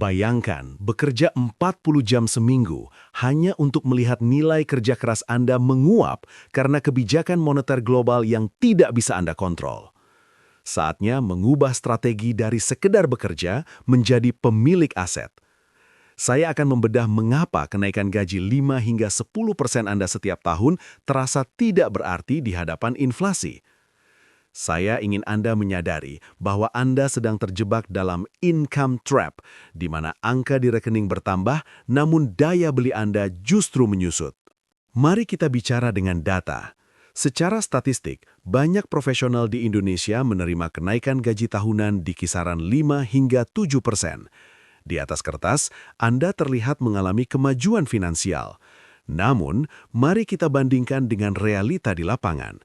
Bayangkan, bekerja 40 jam seminggu hanya untuk melihat nilai kerja keras Anda menguap karena kebijakan moneter global yang tidak bisa Anda kontrol. Saatnya mengubah strategi dari sekedar bekerja menjadi pemilik aset. Saya akan membedah mengapa kenaikan gaji 5 hingga 10% Anda setiap tahun terasa tidak berarti di hadapan inflasi. Saya ingin Anda menyadari bahwa Anda sedang terjebak dalam income trap, di mana angka di rekening bertambah, namun daya beli Anda justru menyusut. Mari kita bicara dengan data. Secara statistik, banyak profesional di Indonesia menerima kenaikan gaji tahunan di kisaran 5 hingga 7%. Di atas kertas, Anda terlihat mengalami kemajuan finansial. Namun, mari kita bandingkan dengan realita di lapangan.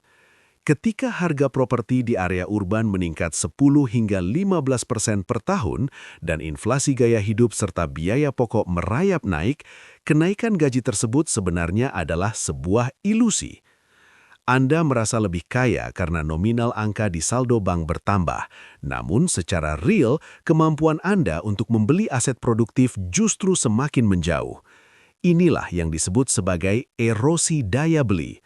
Ketika harga properti di area urban meningkat 10 hingga 15% per tahun dan inflasi gaya hidup serta biaya pokok merayap naik, kenaikan gaji tersebut sebenarnya adalah sebuah ilusi. Anda merasa lebih kaya karena nominal angka di saldo bank bertambah, namun secara real, kemampuan Anda untuk membeli aset produktif justru semakin menjauh. Inilah yang disebut sebagai erosi daya beli.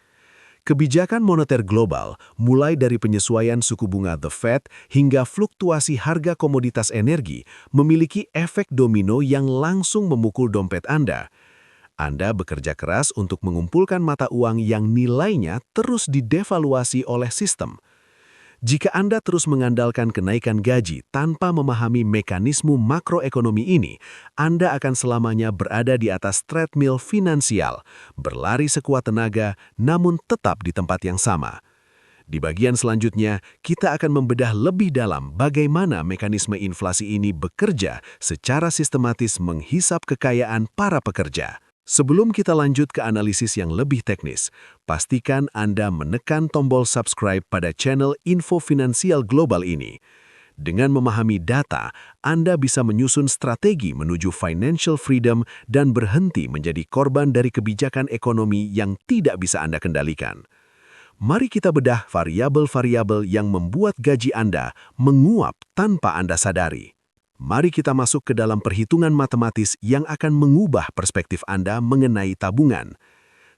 Kebijakan moneter global, mulai dari penyesuaian suku bunga The Fed hingga fluktuasi harga komoditas energi, memiliki efek domino yang langsung memukul dompet Anda. Anda bekerja keras untuk mengumpulkan mata uang yang nilainya terus didevaluasi oleh sistem. Jika Anda terus mengandalkan kenaikan gaji tanpa memahami mekanisme makroekonomi ini, Anda akan selamanya berada di atas treadmill finansial, berlari sekuat tenaga, namun tetap di tempat yang sama. Di bagian selanjutnya, kita akan membedah lebih dalam bagaimana mekanisme inflasi ini bekerja secara sistematis menghisap kekayaan para pekerja. Sebelum kita lanjut ke analisis yang lebih teknis, pastikan Anda menekan tombol subscribe pada channel Info Finansial Global ini. Dengan memahami data, Anda bisa menyusun strategi menuju financial freedom dan berhenti menjadi korban dari kebijakan ekonomi yang tidak bisa Anda kendalikan. Mari kita bedah variabel-variabel yang membuat gaji Anda menguap tanpa Anda sadari. Mari kita masuk ke dalam perhitungan matematis yang akan mengubah perspektif Anda mengenai tabungan.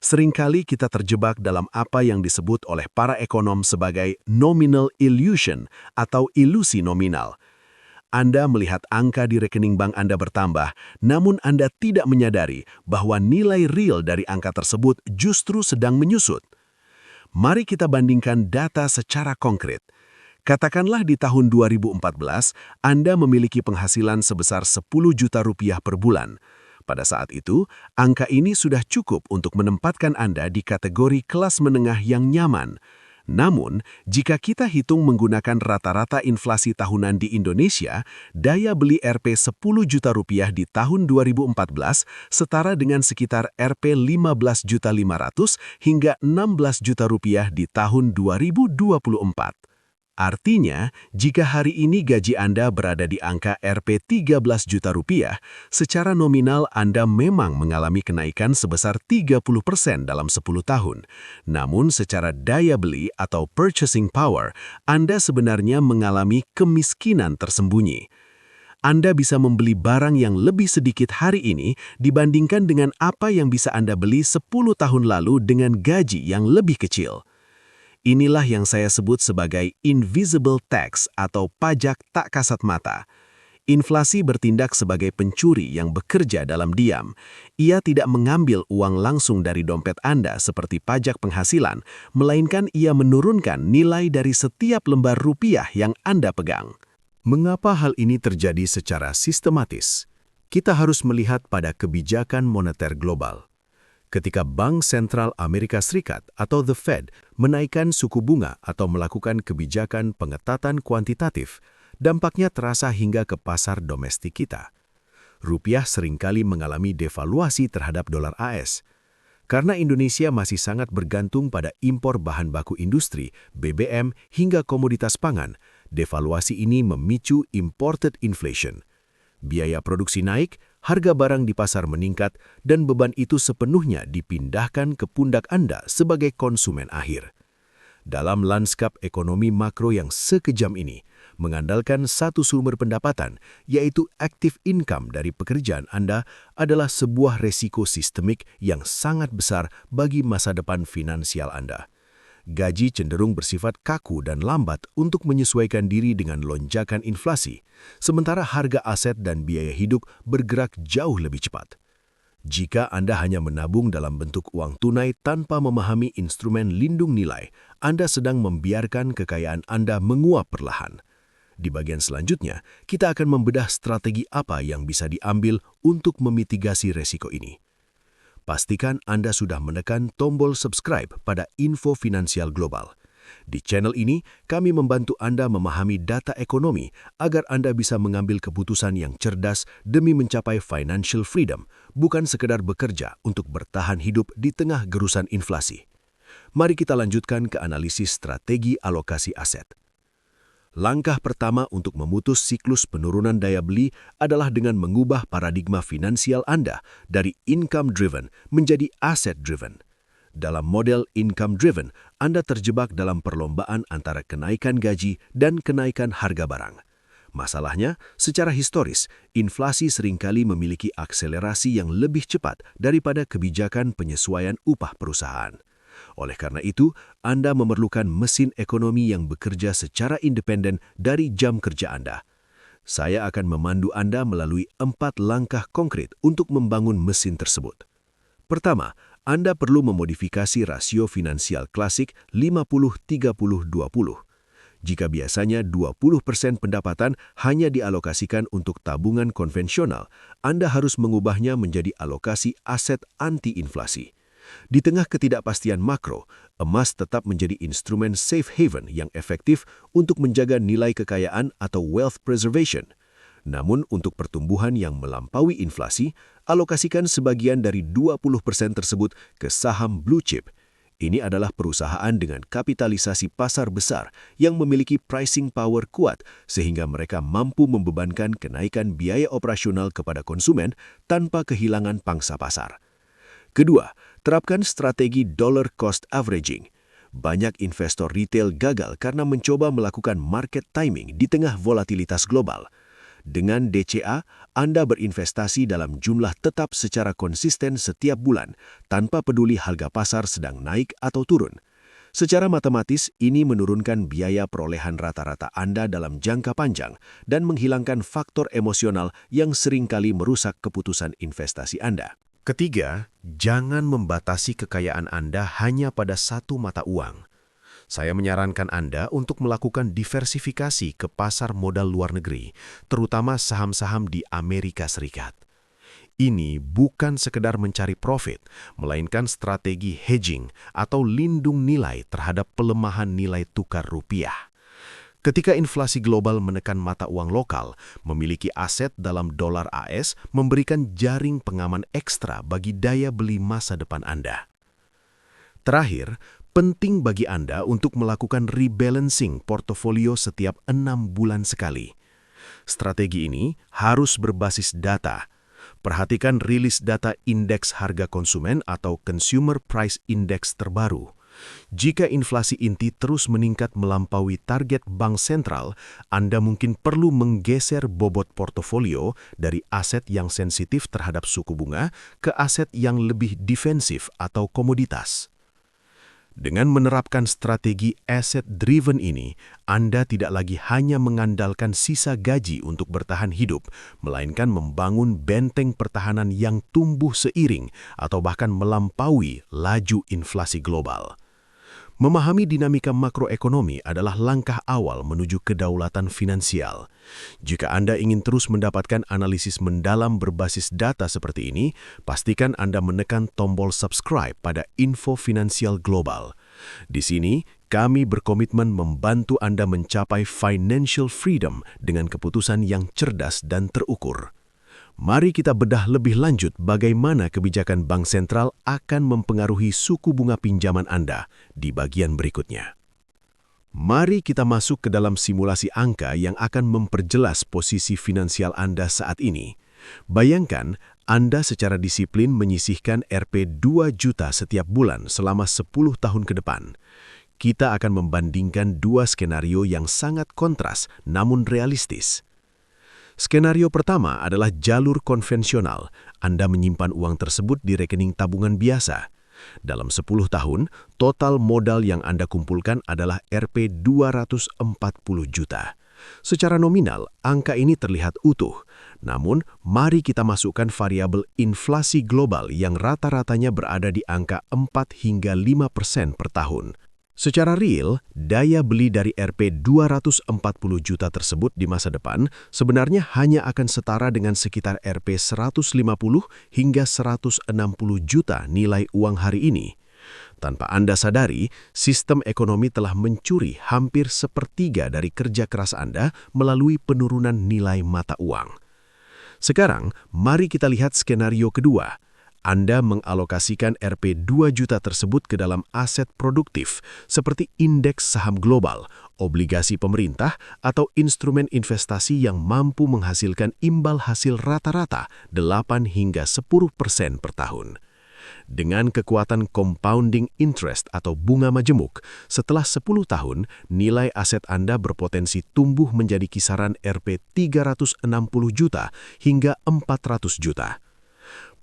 Seringkali kita terjebak dalam apa yang disebut oleh para ekonom sebagai nominal illusion atau ilusi nominal. Anda melihat angka di rekening bank Anda bertambah, namun Anda tidak menyadari bahwa nilai real dari angka tersebut justru sedang menyusut. Mari kita bandingkan data secara konkret. Katakanlah di tahun 2014, Anda memiliki penghasilan sebesar 10 juta rupiah per bulan. Pada saat itu, angka ini sudah cukup untuk menempatkan Anda di kategori kelas menengah yang nyaman. Namun, jika kita hitung menggunakan rata-rata inflasi tahunan di Indonesia, daya beli Rp 10 juta rupiah di tahun 2014 setara dengan sekitar Rp 15.500.000 hingga 16 juta rupiah di tahun 2024. Artinya, jika hari ini gaji Anda berada di angka Rp 13 juta rupiah, secara nominal Anda memang mengalami kenaikan sebesar 30% dalam 10 tahun. Namun secara daya beli atau purchasing power, Anda sebenarnya mengalami kemiskinan tersembunyi. Anda bisa membeli barang yang lebih sedikit hari ini dibandingkan dengan apa yang bisa Anda beli 10 tahun lalu dengan gaji yang lebih kecil. Inilah yang saya sebut sebagai invisible tax atau pajak tak kasat mata. Inflasi bertindak sebagai pencuri yang bekerja dalam diam. Ia tidak mengambil uang langsung dari dompet Anda seperti pajak penghasilan, melainkan ia menurunkan nilai dari setiap lembar rupiah yang Anda pegang. Mengapa hal ini terjadi secara sistematis? Kita harus melihat pada kebijakan moneter global. Ketika Bank Sentral Amerika Serikat atau The Fed menaikkan suku bunga atau melakukan kebijakan pengetatan kuantitatif, dampaknya terasa hingga ke pasar domestik kita. Rupiah seringkali mengalami devaluasi terhadap dolar AS. Karena Indonesia masih sangat bergantung pada impor bahan baku industri, BBM, hingga komoditas pangan, devaluasi ini memicu imported inflation. Biaya produksi naik, harga barang di pasar meningkat, dan beban itu sepenuhnya dipindahkan ke pundak Anda sebagai konsumen akhir. Dalam lanskap ekonomi makro yang sekejam ini, Mengandalkan satu sumber pendapatan, yaitu active income dari pekerjaan Anda, adalah sebuah resiko sistemik yang sangat besar bagi masa depan finansial Anda. Gaji cenderung bersifat kaku dan lambat untuk menyesuaikan diri dengan lonjakan inflasi, sementara harga aset dan biaya hidup bergerak jauh lebih cepat. Jika Anda hanya menabung dalam bentuk uang tunai tanpa memahami instrumen lindung nilai, Anda sedang membiarkan kekayaan Anda menguap perlahan. Di bagian selanjutnya, kita akan membedah strategi apa yang bisa diambil untuk memitigasi resiko ini. Pastikan Anda sudah menekan tombol subscribe pada Info Finansial Global. Di channel ini, kami membantu Anda memahami data ekonomi agar Anda bisa mengambil keputusan yang cerdas demi mencapai financial freedom, bukan sekedar bekerja untuk bertahan hidup di tengah gerusan inflasi. Mari kita lanjutkan ke analisis strategi alokasi aset. Langkah pertama untuk memutus siklus penurunan daya beli adalah dengan mengubah paradigma finansial Anda dari income-driven menjadi asset-driven. Dalam model income-driven, Anda terjebak dalam perlombaan antara kenaikan gaji dan kenaikan harga barang. Masalahnya, secara historis, inflasi seringkali memiliki akselerasi yang lebih cepat daripada kebijakan penyesuaian upah perusahaan. Oleh karena itu, Anda memerlukan mesin ekonomi yang bekerja secara independen dari jam kerja Anda. Saya akan memandu Anda melalui 4 langkah konkret untuk membangun mesin tersebut. Pertama, Anda perlu memodifikasi rasio finansial klasik 50-30-20. Jika biasanya 20% pendapatan hanya dialokasikan untuk tabungan konvensional, Anda harus mengubahnya menjadi alokasi aset anti-inflasi. Di tengah ketidakpastian makro, emas tetap menjadi instrumen safe haven yang efektif untuk menjaga nilai kekayaan atau wealth preservation. Namun untuk pertumbuhan yang melampaui inflasi, alokasikan sebagian dari 20% tersebut ke saham blue chip. Ini adalah perusahaan dengan kapitalisasi pasar besar yang memiliki pricing power kuat sehingga mereka mampu membebankan kenaikan biaya operasional kepada konsumen tanpa kehilangan pangsa pasar. Kedua, terapkan strategi dollar cost averaging. Banyak investor retail gagal karena mencoba melakukan market timing di tengah volatilitas global. Dengan DCA, Anda berinvestasi dalam jumlah tetap secara konsisten setiap bulan, tanpa peduli harga pasar sedang naik atau turun. Secara matematis, ini menurunkan biaya perolehan rata-rata Anda dalam jangka panjang dan menghilangkan faktor emosional yang seringkali merusak keputusan investasi Anda. Ketiga, jangan membatasi kekayaan Anda hanya pada satu mata uang. Saya menyarankan Anda untuk melakukan diversifikasi ke pasar modal luar negeri, terutama saham-saham di Amerika Serikat. Ini bukan sekedar mencari profit, melainkan strategi hedging atau lindung nilai terhadap pelemahan nilai tukar rupiah. Ketika inflasi global menekan mata uang lokal, memiliki aset dalam dolar AS memberikan jaring pengaman ekstra bagi daya beli masa depan Anda. Terakhir, penting bagi Anda untuk melakukan rebalancing portofolio setiap 6 bulan sekali. Strategi ini harus berbasis data. Perhatikan rilis data indeks harga konsumen atau Consumer Price Index terbaru. Jika inflasi inti terus meningkat melampaui target bank sentral, Anda mungkin perlu menggeser bobot portofolio dari aset yang sensitif terhadap suku bunga ke aset yang lebih defensif atau komoditas. Dengan menerapkan strategi asset-driven ini, Anda tidak lagi hanya mengandalkan sisa gaji untuk bertahan hidup, melainkan membangun benteng pertahanan yang tumbuh seiring atau bahkan melampaui laju inflasi global. Memahami dinamika makroekonomi adalah langkah awal menuju kedaulatan finansial. Jika Anda ingin terus mendapatkan analisis mendalam berbasis data seperti ini, pastikan Anda menekan tombol subscribe pada Info Finansial Global. Di sini, kami berkomitmen membantu Anda mencapai financial freedom dengan keputusan yang cerdas dan terukur. Mari kita bedah lebih lanjut bagaimana kebijakan bank sentral akan mempengaruhi suku bunga pinjaman Anda di bagian berikutnya. Mari kita masuk ke dalam simulasi angka yang akan memperjelas posisi finansial Anda saat ini. Bayangkan, Anda secara disiplin menyisihkan Rp 2 juta setiap bulan selama 10 tahun ke depan. kita akan membandingkan dua skenario yang sangat kontras namun realistis. Skenario pertama adalah jalur konvensional. Anda menyimpan uang tersebut di rekening tabungan biasa. Dalam 10 tahun, total modal yang Anda kumpulkan adalah Rp 240 juta. Secara nominal, angka ini terlihat utuh. Namun, mari kita masukkan variabel inflasi global yang rata-ratanya berada di angka 4 hingga 5% per tahun. Secara real, daya beli dari Rp 240 juta tersebut di masa depan sebenarnya hanya akan setara dengan sekitar Rp 150 hingga 160 juta nilai uang hari ini. Tanpa Anda sadari, sistem ekonomi telah mencuri hampir sepertiga dari kerja keras Anda melalui penurunan nilai mata uang. Sekarang, mari kita lihat skenario kedua. Anda mengalokasikan Rp 2 juta tersebut ke dalam aset produktif seperti indeks saham global, obligasi pemerintah, atau instrumen investasi yang mampu menghasilkan imbal hasil rata-rata 8 hingga 10% per tahun. Dengan kekuatan compounding interest atau bunga majemuk, setelah 10 tahun, nilai aset Anda berpotensi tumbuh menjadi kisaran Rp 360 juta hingga 400 juta.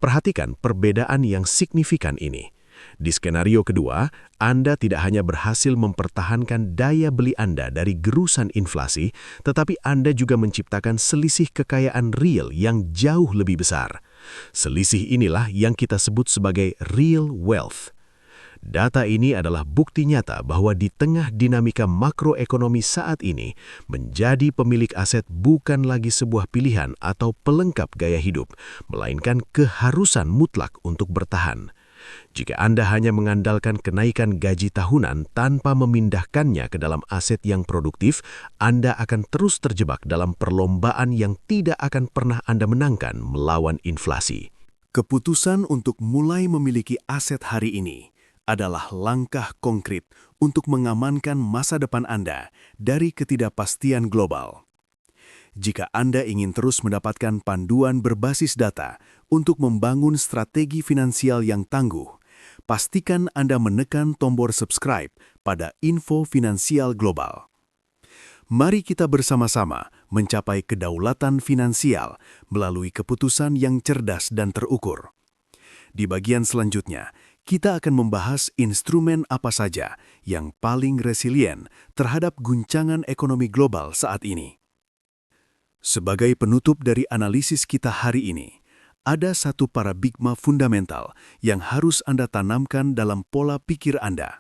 Perhatikan perbedaan yang signifikan ini. Di skenario kedua, Anda tidak hanya berhasil mempertahankan daya beli Anda dari gerusan inflasi, tetapi Anda juga menciptakan selisih kekayaan real yang jauh lebih besar. Selisih inilah yang kita sebut sebagai real wealth. Data ini adalah bukti nyata bahwa di tengah dinamika makroekonomi saat ini, menjadi pemilik aset bukan lagi sebuah pilihan atau pelengkap gaya hidup, melainkan keharusan mutlak untuk bertahan. Jika Anda hanya mengandalkan kenaikan gaji tahunan tanpa memindahkannya ke dalam aset yang produktif, Anda akan terus terjebak dalam perlombaan yang tidak akan pernah Anda menangkan melawan inflasi. Keputusan untuk mulai memiliki aset hari ini adalah langkah konkret untuk mengamankan masa depan Anda dari ketidakpastian global. Jika Anda ingin terus mendapatkan panduan berbasis data untuk membangun strategi finansial yang tangguh, pastikan Anda menekan tombol subscribe pada Info Finansial Global. Mari kita bersama-sama mencapai kedaulatan finansial melalui keputusan yang cerdas dan terukur. Di bagian selanjutnya, kita akan membahas instrumen apa saja yang paling resilient terhadap guncangan ekonomi global saat ini. Sebagai penutup dari analisis kita hari ini, ada satu paradigma fundamental yang harus Anda tanamkan dalam pola pikir Anda.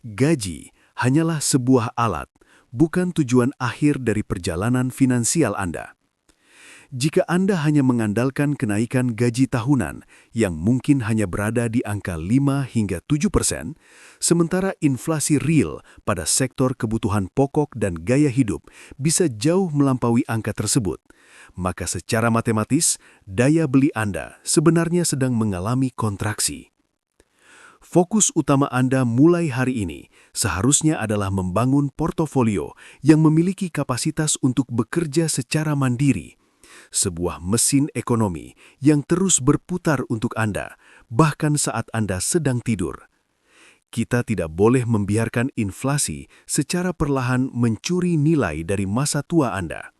Gaji hanyalah sebuah alat, bukan tujuan akhir dari perjalanan finansial Anda. Jika Anda hanya mengandalkan kenaikan gaji tahunan yang mungkin hanya berada di angka 5 hingga 7%, sementara inflasi real pada sektor kebutuhan pokok dan gaya hidup bisa jauh melampaui angka tersebut, maka secara matematis, daya beli Anda sebenarnya sedang mengalami kontraksi. Fokus utama Anda mulai hari ini seharusnya adalah membangun portofolio yang memiliki kapasitas untuk bekerja secara mandiri, sebuah mesin ekonomi yang terus berputar untuk Anda, bahkan saat Anda sedang tidur. Kita tidak boleh membiarkan inflasi secara perlahan mencuri nilai dari masa tua Anda.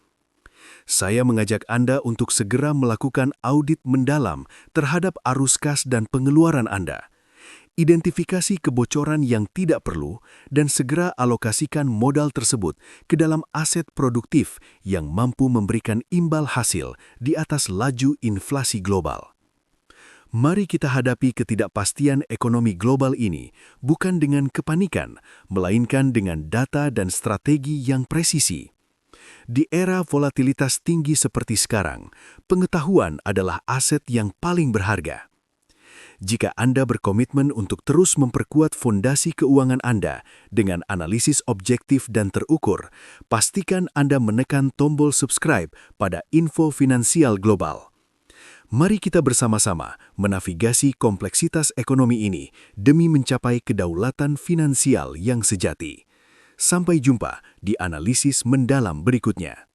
Saya mengajak Anda untuk segera melakukan audit mendalam terhadap arus kas dan pengeluaran Anda. Identifikasi kebocoran yang tidak perlu dan segera alokasikan modal tersebut ke dalam aset produktif yang mampu memberikan imbal hasil di atas laju inflasi global. Mari kita hadapi ketidakpastian ekonomi global ini bukan dengan kepanikan, melainkan dengan data dan strategi yang presisi. Di era volatilitas tinggi seperti sekarang, pengetahuan adalah aset yang paling berharga. Jika Anda berkomitmen untuk terus memperkuat fondasi keuangan Anda dengan analisis objektif dan terukur, pastikan Anda menekan tombol subscribe pada Info Finansial Global. Mari kita bersama-sama menavigasi kompleksitas ekonomi ini demi mencapai kedaulatan finansial yang sejati. Sampai jumpa di analisis mendalam berikutnya.